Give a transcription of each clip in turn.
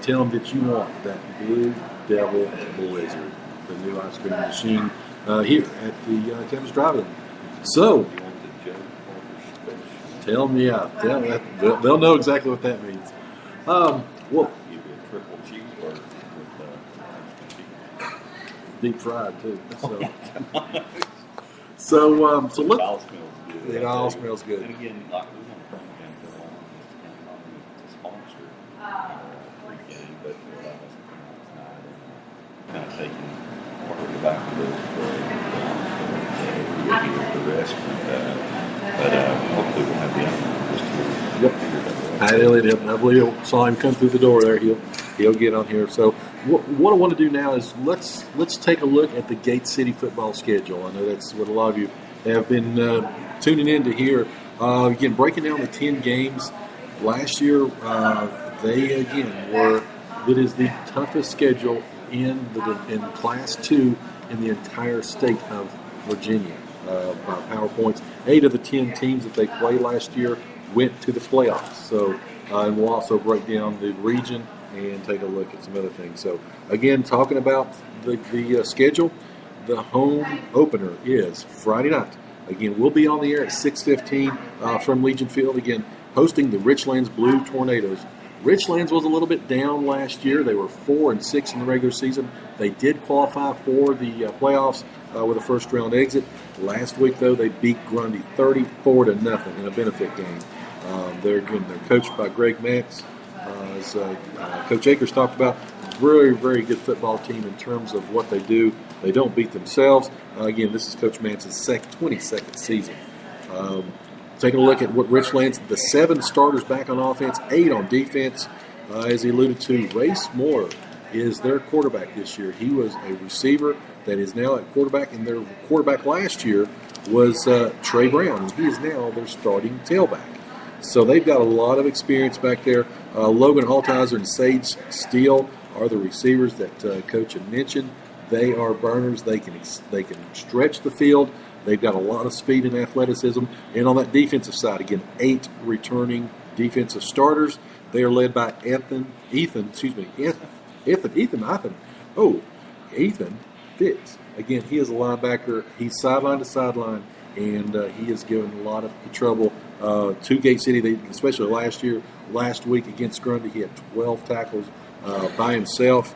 tell them that you want that Blue Devil Blizzard, the new ice cream machine here at the Campus Drive-In. So, tell them, they'll know exactly what that means. Well, Give you a triple cheeseburger with deep fried too. So, so it look, all smells good. it all smells good. And again, like we want to bring them to along this kind of sponsor pre-game, but to allow us to come out tonight and kind of taking part of the back of those we'll get the rest. But hopefully we'll have the other just to Yep. Pat Elliott, I believe I saw him come through the door there. He'll get on here. So what I want to do now is let's take a look at the Gate City football schedule. I know that's what a lot of you have been tuning in to hear. Again, breaking down the 10 games. Last year, they again were. It is the toughest schedule in Class 2 in the entire state of Virginia. By PowerPoints, 8 of the 10 teams that they played last year went to the playoffs. So, and we'll also break down the region and take a look at some other things. So, again, talking about the schedule, the home opener is Friday night. Again, we'll be on the air at 6:15 from Legion Field. Again, hosting the Richlands Blue Tornadoes. Richlands was a little bit down last year. They were 4-6 in the regular season. They did qualify for the playoffs with a first-round exit. Last week, though, they beat Grundy 34-0 in a benefit game. They're coached by Greg Max, as Coach Akers talked about. Very, very good football team in terms of what they do. They don't beat themselves. Again, this is Coach Max's 22nd season. Taking a look at what Richlands, the 7 starters back on offense, 8 on defense. As he alluded to, Race Moore is their quarterback this year. He was a receiver that is now at quarterback, and their quarterback last year was Trey Brown. He is now their starting tailback. So they've got a lot of experience back there. Logan Altizer and Sage Steele are the receivers that Coach had mentioned. They are burners. They can stretch the field. They've got a lot of speed and athleticism. And on that defensive side, again, 8 returning defensive starters. They are led by Ethan Fitz. Again, he is a linebacker. He's sideline to sideline, and he has given a lot of trouble to Gate City, especially last week against Grundy. He had 12 tackles by himself.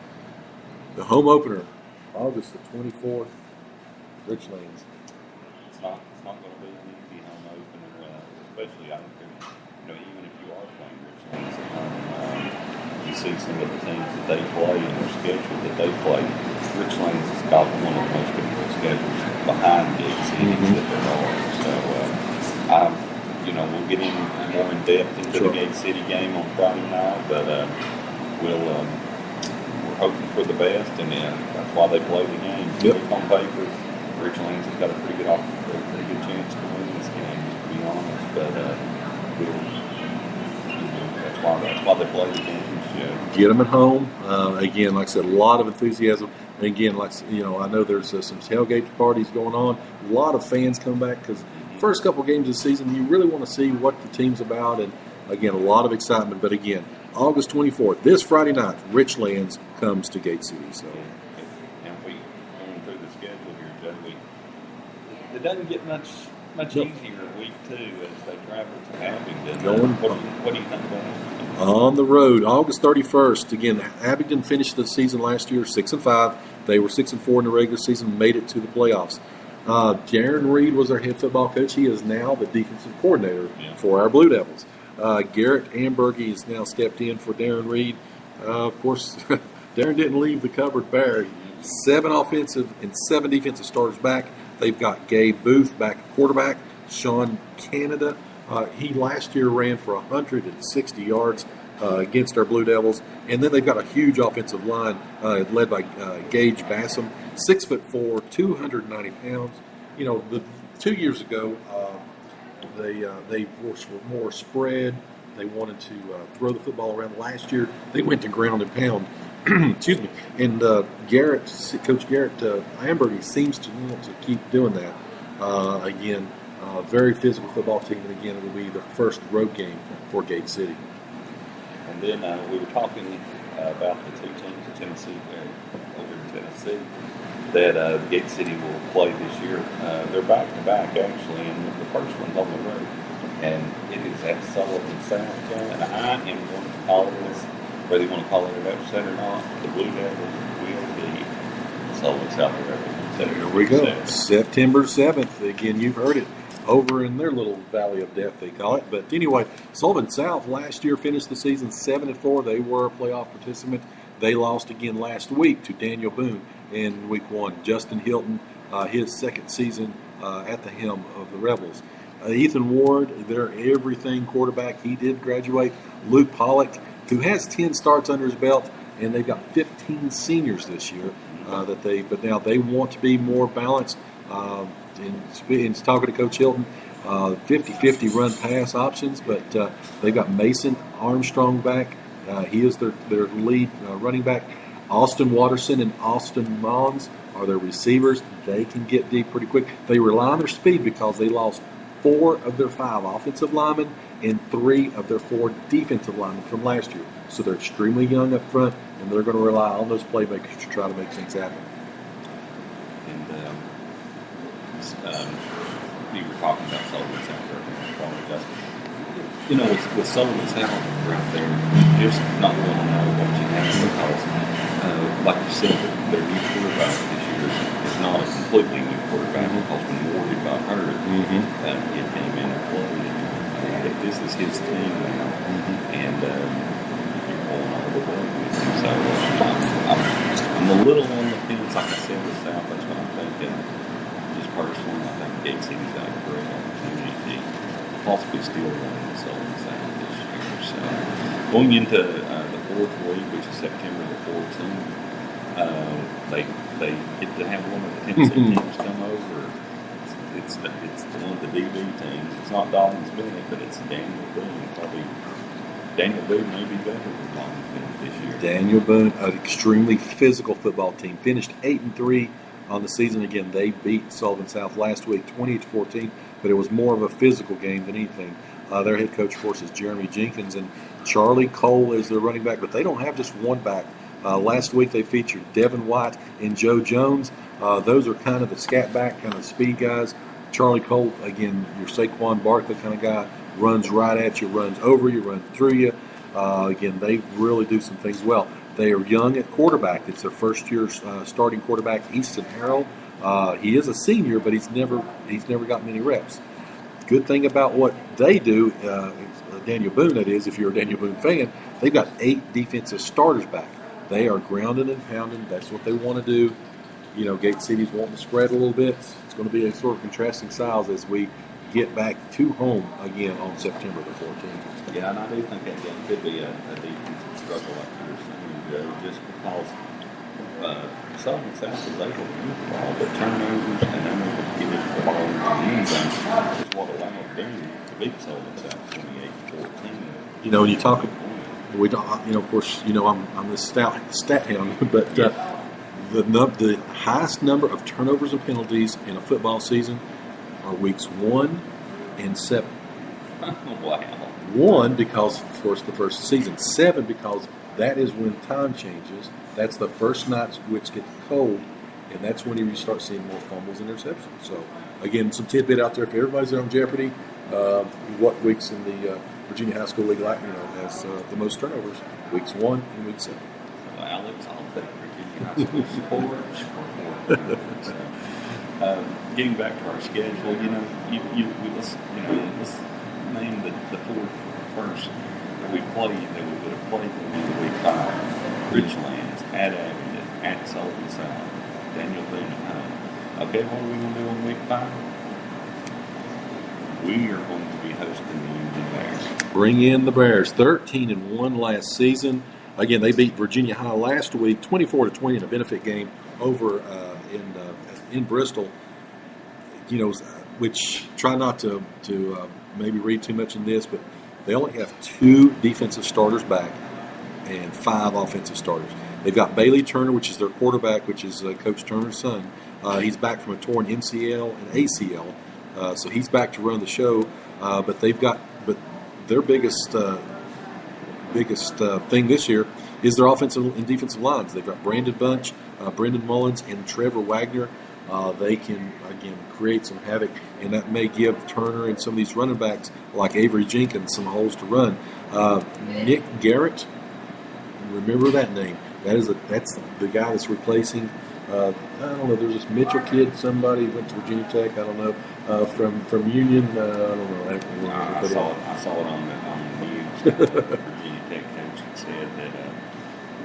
The home opener, August the 24th, Richlands. It's not going to be an easy home opener, especially I don't care. Even if you are playing Richlands at home, you see some of the teams that they play and their schedule that they play. Richlands has got one of the most difficult schedules behind Gate City that there are. So, we'll get in more in depth into the Gate City game on Friday night, but we're hoping for the best, and that's why they play the game. Yep. On paper, Richlands has got a pretty good chance to win this game, to be honest. But that's why they play the games. Get them at home. Again, like I said, a lot of enthusiasm. And again, I know there's some tailgate parties going on. A lot of fans come back because first couple games of the season, you really want to see what the team's about. And again, a lot of excitement. But again, August 24th, this Friday night, Richlands comes to Gate City. So. And we going through the schedule here, Joe. It doesn't get much easier week 2 as they travel to Abingdon. What do you think about that? On the road, August 31st. Again, Abingdon finished the season last year 6-5. They were 6-4 in the regular season, made it to the playoffs. Darren Reed was our head football coach. He is now the defensive coordinator for our Blue Devils. Garrett Amberge has now stepped in for Darren Reed. Of course, Darren didn't leave the cupboard bare. 7 offensive and 7 defensive starters back. They've got Gabe Booth back at quarterback. Sean Canada. He last year ran for 160 yards against our Blue Devils. And then they've got a huge offensive line led by Gage Bassam, 6'4", 290 pounds. The 2 years ago, they were more spread. They wanted to throw the football around. Last year, they went to ground and pound. Excuse me. And Coach Garrett Amberge seems to want to keep doing that. Again, very physical football team, and again, it will be the first road game for Gate City. And then we were talking about like the two teams in Tennessee, over in Tennessee, that Gate City will play this year. They're back to back actually, and the first one's on the road, and it is at Sullivan South. And I am going to call this, whether you want to call it an upset or not, the Blue Devils will be Sullivan South Rebels. Here we go. September 7th. Again, you've heard it over in their little valley of death, they call it. But anyway, Sullivan South last year finished the season 7-4. They were a playoff participant. They lost again last week to Daniel Boone in week 1. Justin Hilton, his second season at the helm of the Rebels. Ethan Ward, their everything quarterback, he did graduate. Luke Pollock, who has 10 starts under his belt, and they've got 15 seniors this year. But now they want to be more balanced. In talking to Coach Hilton, 50-50 run pass options, but they've got Mason Armstrong back. He is their lead running back. Austin Watterson and Austin Mons are their receivers. They can get deep pretty quick. They rely on their speed because they lost 4 of their 5 offensive linemen and 3 of their 4 defensive linemen from last year. So they're extremely young up front, and they're going to rely on those playmakers to try to make things happen. And you were talking about Sullivan South earlier. You know, with Sullivan South right there, you just not want to know what you have because, like you said, their new quarterback this year is not a completely new quarterback because when Wardy got hurt, he came in and played. This is his team now, and you're going all the way with him. So I'm a little on the fence, like I said, with South. That's what I'm thinking. Just personally, I think Gate City's got a great opportunity to possibly still win the Sullivan South this year. So going into the 4th week, which is September the 14th, they get to have one of the Tennessee teams come over. It's one of the DB teams. It's not Dobbins Bennett, but it's Daniel Boone. Probably Daniel Boone may be better than Dobbins Bennett this year. Daniel Boone, an extremely physical football team, finished 8-3 on the season. Again, they beat Sullivan South last week, 28-14, but it was more of a physical game than anything. Their head coach, of course, is Jeremy Jenkins, and Charlie Cole is their running back, but they don't have just one back. Last week they featured Devin White and Joe Jones. Those are kind of the scat back, kind of speed guys. Charlie Cole, again, your Saquon Barkley kind of guy, runs right at you, runs over you, runs through you. Again, they really do some things well. They are young at quarterback. It's their first-year starting quarterback, Easton Harrell. He is a senior, but he's never got many reps. Good thing about what they do, Daniel Boone, that is, if you're a Daniel Boone fan, they've got 8 defensive starters back. They are grounding and pounding. That's what they want to do. You know, Gate City's wanting to spread a little bit. It's going to be a sort of contrasting styles as we get back to home again on September the 14th. Yeah, and I do think that game could be a defensive struggle like you were saying, Joe, just because Sullivan South is able to move the ball, but turnovers and then able to get it the ball in the end zone is what allowed Boone to beat Sullivan South 28-14. You know, when you talk, we don't. You know, of course, you know I'm the stat hound, but the highest number of turnovers and penalties in a football season are weeks 1 and 7. Wow. 1 because, of course, the first season. 7 because that is when time changes. That's the first night which gets cold, and that's when you start seeing more fumbles and interceptions. So, again, some tidbit out there for everybody's on Jeopardy. What weeks in the Virginia High School League, has the most turnovers? Weeks 1 and week 7. So, Alex, I'll take Virginia High School sports. Getting back to our schedule, let's name the 4 first that we played that we would have played in week 5. Ridgelands, at Abingdon, at Sullivan South, Daniel Boone at home. Okay, what are we going to do on week 5? We are going to be hosting the Union Bears. Bring in the Bears. 13-1 last season. Again, they beat Virginia High last week, 24-20 in a benefit game over in Bristol. You know, which try not to maybe read too much in this, but they only have 2 defensive starters back and 5 offensive starters. They've got Bailey Turner, which is their quarterback, which is Coach Turner's son. He's back from a torn MCL and ACL, so he's back to run the show. But their biggest thing this year is their offensive and defensive lines. They've got Brandon Bunch, Brendan Mullins, and Trevor Wagner. They can, again, create some havoc, and that may give Turner and some of these running backs like Avery Jenkins some holes to run. Nick Garrett, remember that name. That's the guy that's replacing, I don't know, there's this Mitchell kid, somebody went to Virginia Tech, I don't know, from Union, I don't know. I saw it on the news. Virginia Tech coach had said that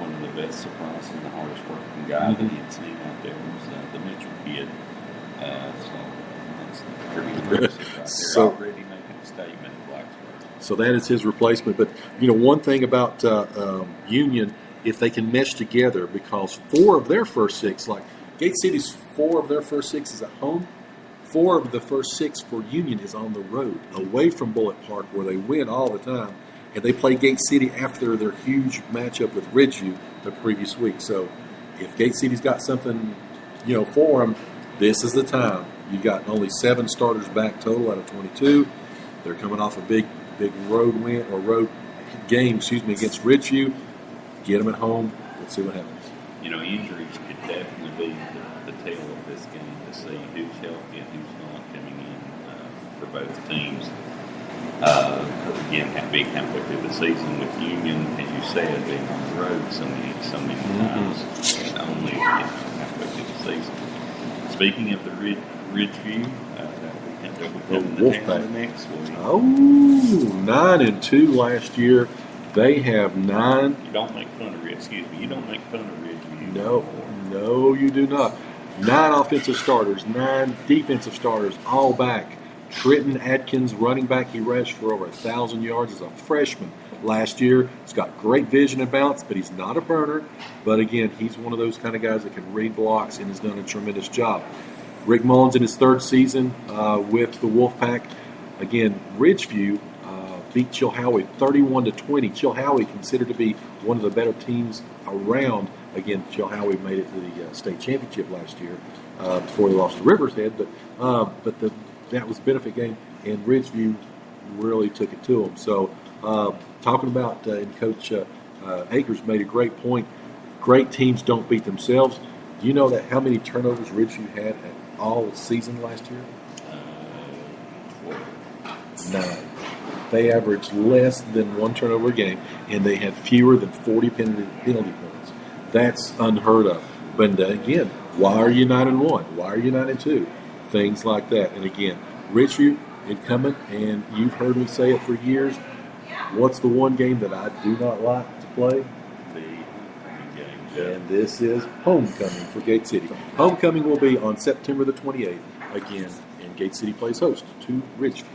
one of the best surprises and the hardest working guy that he had seen out there was the Mitchell kid. So that's pretty impressive right there. Already making a statement in Blacksburg. So that is his replacement. But, one thing about Union, if they can mesh together, because 4 of their first 6, like Gate City's 4 of their first 6 is at home, 4 of the first 6 for Union is on the road, away from Bullitt Park, where they win all the time. And they play Gate City after their huge matchup with Ridgeview the previous week. So if Gate City's got something, for them, this is the time. You got only 7 starters back total out of 22. They're coming off a big road win or road game, against Ridgeview. Get them at home. Let's see what happens. Injuries could definitely be the tail of this game to see who's healthy and who's not coming in for both teams. Because again, being halfway through the season with Union, as you said, being on the road so many times, and only halfway through the season. Speaking of the Ridgeview, that weekend they'll be coming to town next week. 9-2 last year. They have 9. You don't make fun of Ridgeview. No, you do not. 9 offensive starters, 9 defensive starters, all back. Trenton Atkins, running back, he rushed for over 1,000 yards as a freshman last year. He's got great vision and balance, but he's not a burner. But again, he's one of those kind of guys that can read blocks and has done a tremendous job. Rick Mullins in his 3rd season with the Wolfpack. Again, Ridgeview beat Chilhowie 31-20. Chilhowie considered to be one of the better teams around. Again, Chilhowie made it to the state championship last year before they lost to Rivers Head. But that was a benefit game, and Ridgeview really took it to them. So talking about, and Coach Akers made a great point, great teams don't beat themselves. Do you know that how many turnovers Ridgeview had all season last year? 9. They averaged less than 1 turnover a game, and they had fewer than 40 penalty points. That's unheard of. But again, why are you 9-1? Why are you 9-2? Things like that. And again, Ridgeview incumbent, and you've heard me say it for years. What's the one game that I do not like to play? The homecoming game. And this is homecoming for Gate City. Homecoming will be on September the 28th. Again, and Gate City plays host to Ridgeview.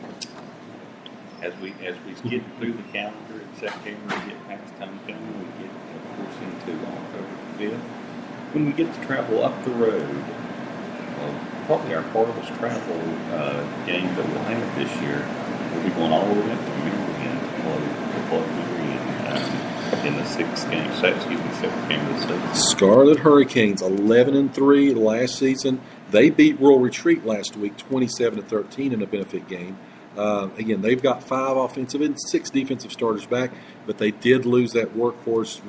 As we get through the calendar in September and get past homecoming, we get, of course, into October 5th. When we get to travel up the road, probably our farthest travel game that we'll have this year, we'll be going all the way up to Marion to play Marion in the 6th game. September the 6th. Scarlet Hurricanes, 11-3 last season. They beat Rural Retreat last week, 27-13 in a benefit game. Again, they've got 5 offensive and 6 defensive starters back, but they did lose that workhorse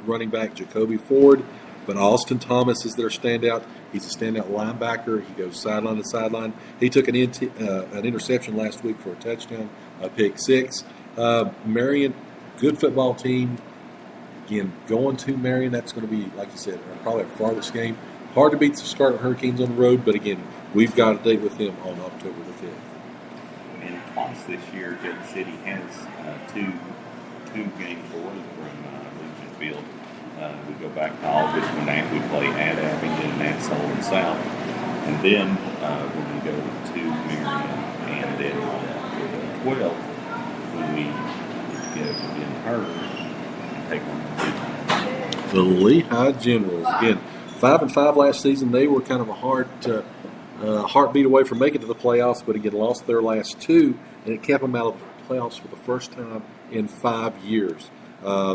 running back, Jacoby Ford. But Austin Thomas is their standout. He's a standout linebacker. He goes sideline to sideline. He took an interception last week for a touchdown, a pick 6. Marion, good football team. Again, going to Marion, that's going to be, like you said, probably our farthest game. Hard to beat the Scarlet Hurricanes on the road, but again, we've got a date with them on October the 5th. And twice this year, Gate City has two games away from Legion Field. We go back to August when we play at Abingdon and at Sullivan South. And then when we go to Marion, and then on the 12th, when we get to Ben Hur and take on the Lehigh Generals. Again, 5-5 last season. They were kind of a heartbeat away from making it to the playoffs, but again, lost their last 2, and it kept them out of the playoffs for the first time in 5 years.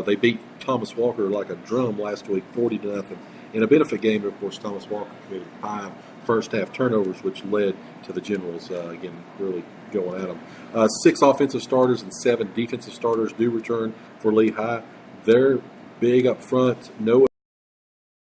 They beat Thomas Walker like a drum last week, 40-0. In a benefit game, of course, Thomas Walker committed 5 first-half turnovers, which led to the Generals, again, really going at them. 6 offensive starters and 7 defensive starters do return for Lehigh. Their big up front. No